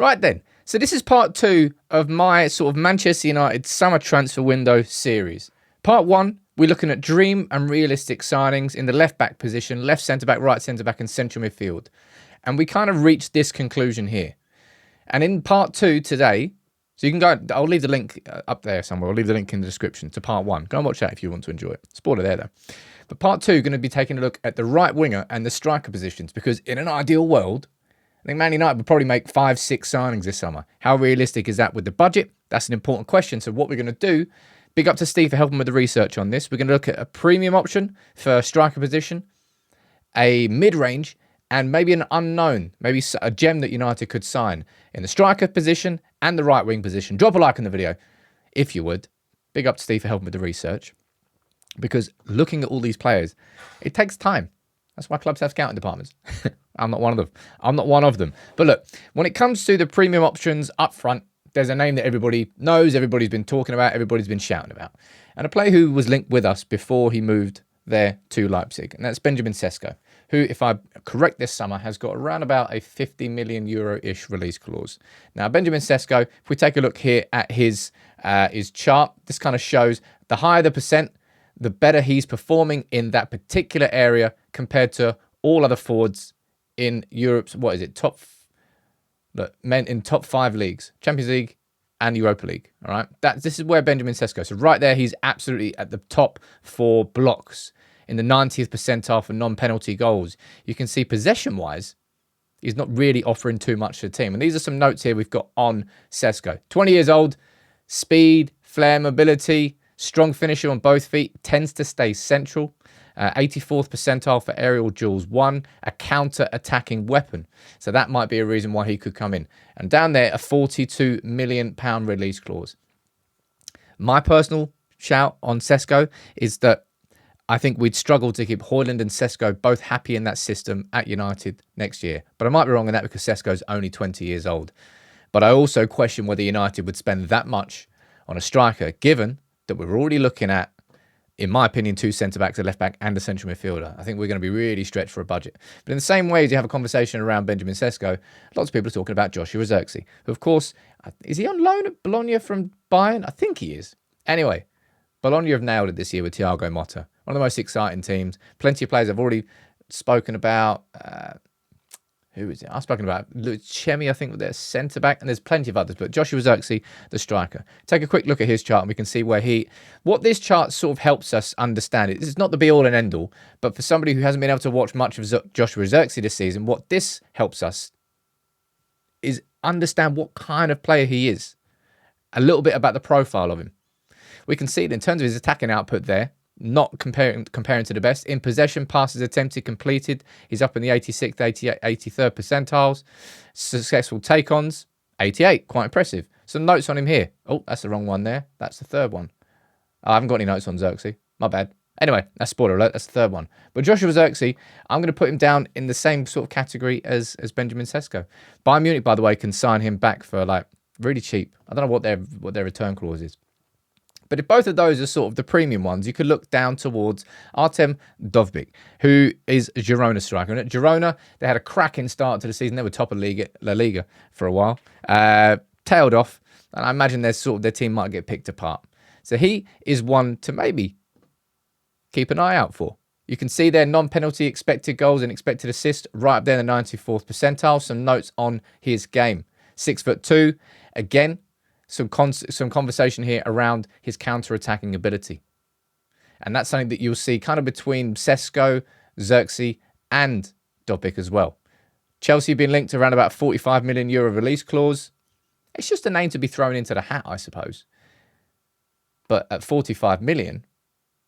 Right then, so this is part 2 of my sort of Manchester United summer transfer window series. Part 1, we're looking at dream and realistic signings in the left-back position, left centre-back, right centre-back and central midfield. And we kind of reached this conclusion here. And in part 2 today, so you can go, I'll leave the link up there somewhere. I'll leave the link in the description to part 1. Go and watch that if you want to enjoy it. Spoiler there though. But part 2, going to be taking a look at the right winger and the striker positions, because in an ideal world, I think Man United would probably make 5-6 signings this summer. How realistic is that with the budget? That's an important question. So what we're going to do, big up to Steve for helping with the research on this. We're going to look at a premium option for striker position, a mid-range, and maybe an unknown, maybe a gem that United could sign in the striker position and the right wing position. Drop a like on the video if you would. Big up to Steve for helping with the research. Because looking at all these players, it takes time. That's why clubs have scouting departments. I'm not one of them. I'm not one of them. But look, when it comes to the premium options up front, there's a name that everybody knows, everybody's been talking about, everybody's been shouting about. And a player who was linked with us before he moved there to Leipzig. And that's Benjamin Sesko, who, if I'm correct this summer, has got around about a 50 million euro-ish release clause. Now, Benjamin Sesko, if we take a look here at his chart, this kind of shows the higher the percent, the better he's performing in that particular area compared to all other forwards in Europe's, men in top 5 leagues, Champions League and Europa League. All right, this is where Benjamin Sesko. So right there, he's absolutely at the top 4 blocks in the 90th percentile for non-penalty goals. You can see possession-wise, he's not really offering too much to the team. And these are some notes here we've got on Sesko. 20 years old, speed, flair, mobility, strong finisher on both feet, tends to stay central. 84th percentile for aerial duels 1, a counter-attacking weapon. So that might be a reason why he could come in. And down there, a £42 million release clause. My personal shout on Sesko is that I think we'd struggle to keep Højlund and Sesko both happy in that system at United next year. But I might be wrong on that because Sesko's only 20 years old. But I also question whether United would spend that much on a striker, given that we're already looking at, in my opinion, 2 centre-backs, a left-back and a central midfielder. I think we're going to be really stretched for a budget. But in the same way as you have a conversation around Benjamin Sesko, lots of people are talking about Joshua Zirkzee, who, of course, is he on loan at Bologna from Bayern? I think he is. Anyway, Bologna have nailed it this year with Thiago Motta. One of the most exciting teams. Plenty of players I've already spoken about. Who is it? I've spoken about Chemi, I think, with their centre-back, and there's plenty of others, but Joshua Zirkzee, the striker. Take a quick look at his chart, and we can see what this chart sort of helps us understand. It's not the be-all and end-all, but for somebody who hasn't been able to watch much of Joshua Zirkzee this season, what this helps us is understand what kind of player he is. A little bit about the profile of him. We can see it in terms of his attacking output there, not comparing to the best. In possession, passes attempted, completed, he's up in the 86th, 88th, 83rd percentiles. Successful take-ons, 88, quite impressive. Some notes on him here. Oh, that's the wrong one there. That's the third one. I haven't got any notes on Zirkzee. My bad. Anyway, that's spoiler alert. That's the third one. But Joshua Zirkzee, I'm going to put him down in the same sort of category as Benjamin Sesko. Bayern Munich, by the way, can sign him back for like really cheap. I don't know what their return clause is. But if both of those are sort of the premium ones, you could look down towards Artem Dovbyk, who is a Girona striker. And at Girona, they had a cracking start to the season. They were top of La Liga for a while. Tailed off, and I imagine their team might get picked apart. So he is one to maybe keep an eye out for. You can see their non-penalty expected goals and expected assists right up there in the 94th percentile. Some notes on his game. 6'2", again. Some conversation here around his counter-attacking ability. And that's something that you'll see kind of between Sesko, Zirkzee and Dovbyk as well. Chelsea being linked to around about €45 million release clause. It's just a name to be thrown into the hat, I suppose. But at 45 million,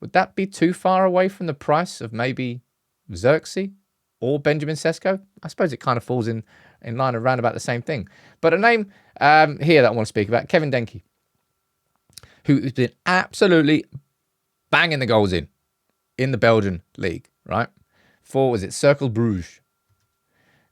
would that be too far away from the price of maybe Zirkzee or Benjamin Sesko? I suppose it kind of falls in line around about the same thing. But a name here that I want to speak about, Kevin Denke, who has been absolutely banging the goals in the Belgian league, right? Was it Cercle Bruges?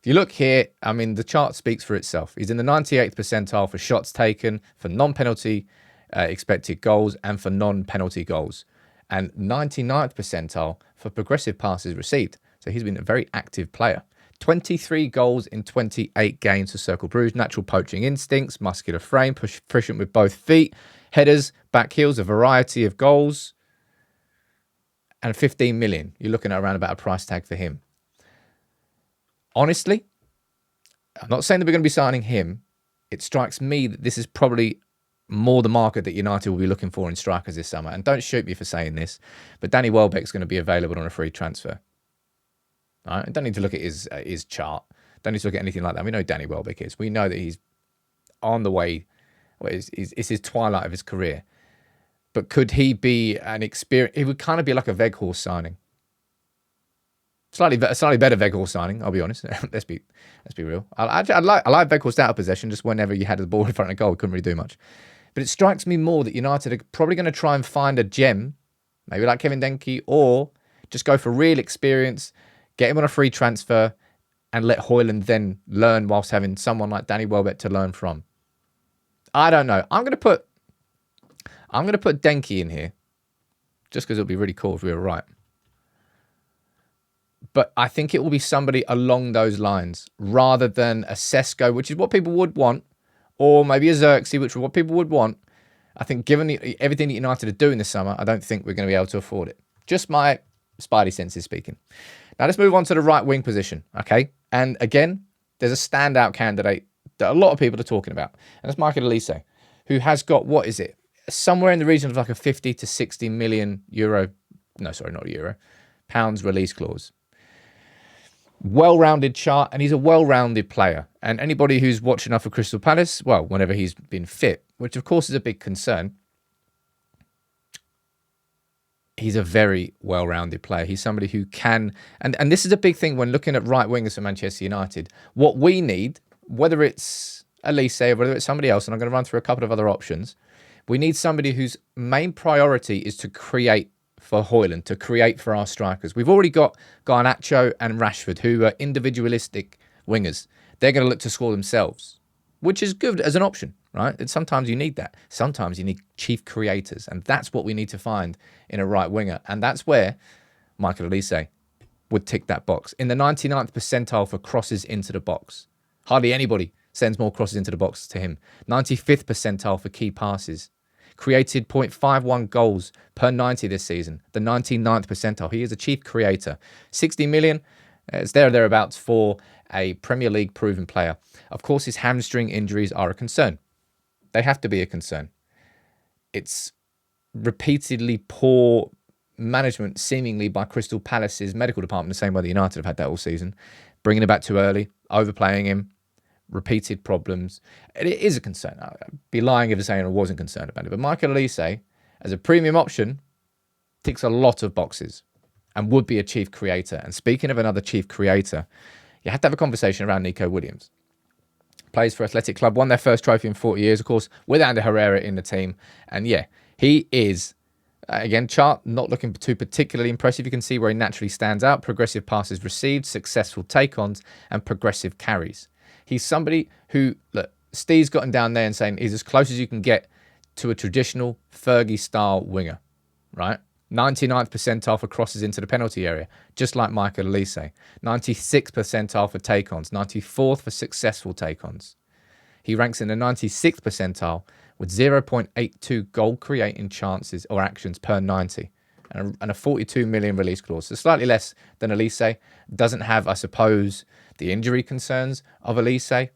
If you look here, I mean, the chart speaks for itself. He's in the 98th percentile for shots taken, for non-penalty expected goals, and for non-penalty goals. And 99th percentile for progressive passes received. So he's been a very active player. 23 goals in 28 games for Cercle Bruges. Natural poaching instincts, muscular frame, proficient with both feet, headers, back heels, a variety of goals. And 15 million. You're looking at around about a price tag for him. Honestly, I'm not saying that we're going to be signing him. It strikes me that this is probably more the market that United will be looking for in strikers this summer. And don't shoot me for saying this, but Danny Welbeck's going to be available on a free transfer. All right? Don't need to look at his chart. Don't need to look at anything like that. We know who Danny Welbeck is. We know that he's on the way. Well, it's his twilight of his career. But could he be an experience? It would kind of be like a Weghorst signing. Slightly better Weghorst signing, I'll be honest. let's be real. I like Weghorst out of possession, just whenever you had the ball in front of goal, couldn't really do much. But it strikes me more that United are probably going to try and find a gem, maybe like Kevin Denke, or just go for real experience, get him on a free transfer, and let Højlund then learn whilst having someone like Danny Welbeck to learn from. I don't know. I'm going to put Denke in here, just because it would be really cool if we were right. But I think it will be somebody along those lines rather than a Sesko, which is what people would want, or maybe a Zirkzee, which is what people would want. I think given everything that United are doing this summer, I don't think we're going to be able to afford it. Just my spidey senses speaking. Now let's move on to the right wing position, okay? And again, there's a standout candidate that a lot of people are talking about, and that's Michael Olise, who has got, what is it? Somewhere in the region of like a 50 to 60 million euro, no, sorry, not euro, pounds release clause. Well-rounded chart, and he's a well-rounded player. And anybody who's watched enough for Crystal Palace, well, whenever he's been fit, which of course is a big concern, he's a very well-rounded player. He's somebody who can, and this is a big thing when looking at right wingers for Manchester United. What we need, whether it's Olise or whether it's somebody else, and I'm going to run through a couple of other options, we need somebody whose main priority is to create for Højlund, to create for our strikers. We've already got Garnacho and Rashford, who are individualistic wingers. They're going to look to score themselves, which is good as an option, right? And sometimes you need that. Sometimes you need chief creators, and that's what we need to find in a right winger. And that's where Michael Olise would tick that box. In the 99th percentile for crosses into the box. Hardly anybody sends more crosses into the box to him. 95th percentile for key passes. Created 0.51 goals per 90 this season. The 99th percentile. He is a chief creator. 60 million. It's thereabouts for a Premier League proven player. Of course, his hamstring injuries are a concern. They have to be a concern. It's repeatedly poor management, seemingly by Crystal Palace's medical department, the same way the United have had that all season. Bringing him back too early, overplaying him, repeated problems. It is a concern. I'd be lying if I saying I wasn't concerned about it. But Michael Olise, as a premium option, ticks a lot of boxes and would be a chief creator. And speaking of another chief creator, you have to have a conversation around Nico Williams. Plays for Athletic Club, won their first trophy in 40 years, of course, with Ander Herrera in the team. And yeah, he is, again, chart not looking too particularly impressive. You can see where he naturally stands out. Progressive passes received, successful take-ons, and progressive carries. He's somebody who, look, Steve's gotten down there and saying he's as close as you can get to a traditional Fergie-style winger, right? 99th percentile for crosses into the penalty area, just like Michael Olise. 96th percentile for take-ons, 94th for successful take-ons. He ranks in the 96th percentile with 0.82 goal-creating chances or actions per 90 and a 42 million release clause. So slightly less than Olise. Doesn't have, I suppose, the injury concerns of Olise.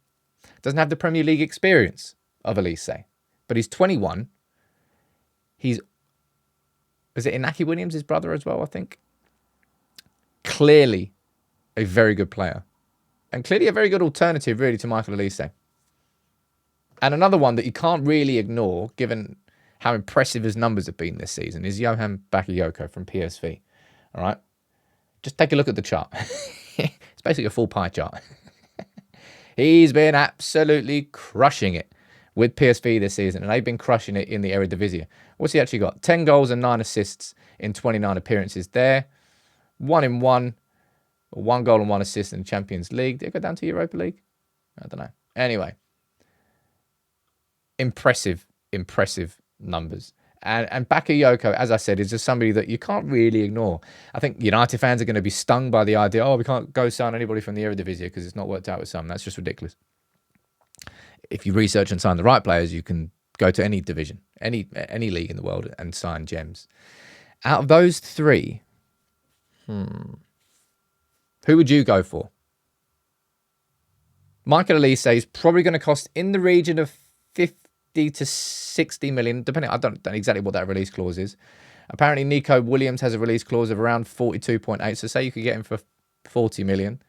Doesn't have the Premier League experience of Olise. But he's 21. Is it Inaki Williams, his brother as well, I think? Clearly a very good player. And clearly a very good alternative, really, to Michael Olise. And another one that you can't really ignore, given how impressive his numbers have been this season, is Johan Bakayoko from PSV. All right? Just take a look at the chart. It's basically a full pie chart. He's been absolutely crushing it with PSV this season, and they've been crushing it in the Eredivisie. What's he actually got? 10 goals and 9 assists in 29 appearances there. 1 goal and 1 assist in the Champions League. Did it go down to Europa League? I don't know. Anyway, impressive numbers. And Bakayoko, as I said, is just somebody that you can't really ignore. I think United fans are going to be stung by the idea, oh, we can't go sign anybody from the Eredivisie because it's not worked out with some. That's just ridiculous. If you research and sign the right players, you can go to any division, any league in the world and sign gems. Out of those three, who would you go for? Michael Olise is probably going to cost in the region of 50 to 60 million, depending. I don't know exactly what that release clause is. Apparently, Nico Williams has a release clause of around 42.8. So say you could get him for 40 million.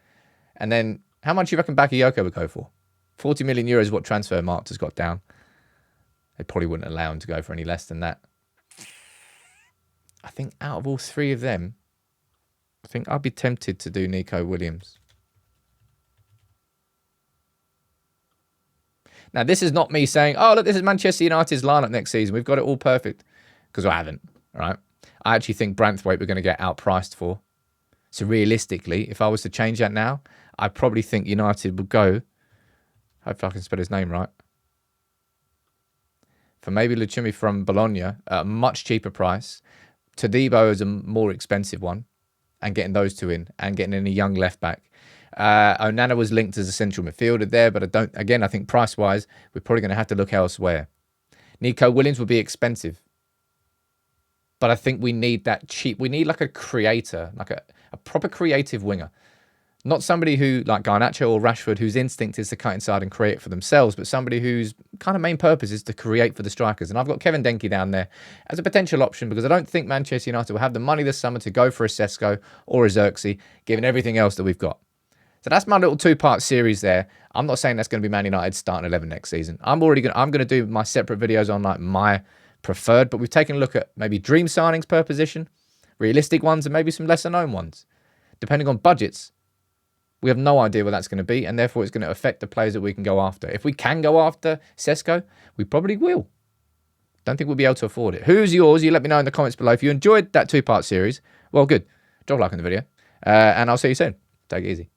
And then how much do you reckon Bakayoko would go for? 40 million euros is what Transfer Markt has got down. They probably wouldn't allow him to go for any less than that. I think out of all three of them, I think I'd be tempted to do Nico Williams. Now, this is not me saying, oh, look, this is Manchester United's lineup next season. We've got it all perfect. Because I haven't, right? I actually think Branthwaite we're going to get outpriced for. So realistically, if I was to change that now, I probably think United would go, hopefully I can spell his name right, for maybe Lucumi from Bologna at a much cheaper price. Todibo is a more expensive one. And getting those two in. And getting in a young left back. Onana was linked as a central midfielder there, but I think price-wise, we're probably going to have to look elsewhere. Nico Williams would be expensive. But I think we need that cheap. We need like a creator, like a proper creative winger. Not somebody who, like Garnacho or Rashford, whose instinct is to cut inside and create for themselves, but somebody whose kind of main purpose is to create for the strikers. And I've got Kevin Denke down there as a potential option because I don't think Manchester United will have the money this summer to go for a Sesko or a Zirkzee, given everything else that we've got. So that's my little two-part series there. I'm not saying that's going to be Man United's starting 11 next season. I'm going to do my separate videos on like my preferred, but we've taken a look at maybe dream signings per position, realistic ones, and maybe some lesser-known ones. Depending on budgets, we have no idea what that's going to be, and therefore it's going to affect the players that we can go after. If we can go after Sesko, we probably will. Don't think we'll be able to afford it. Who's yours? You let me know in the comments below. If you enjoyed that two-part series, well, good. Drop a like on the video, and I'll see you soon. Take it easy.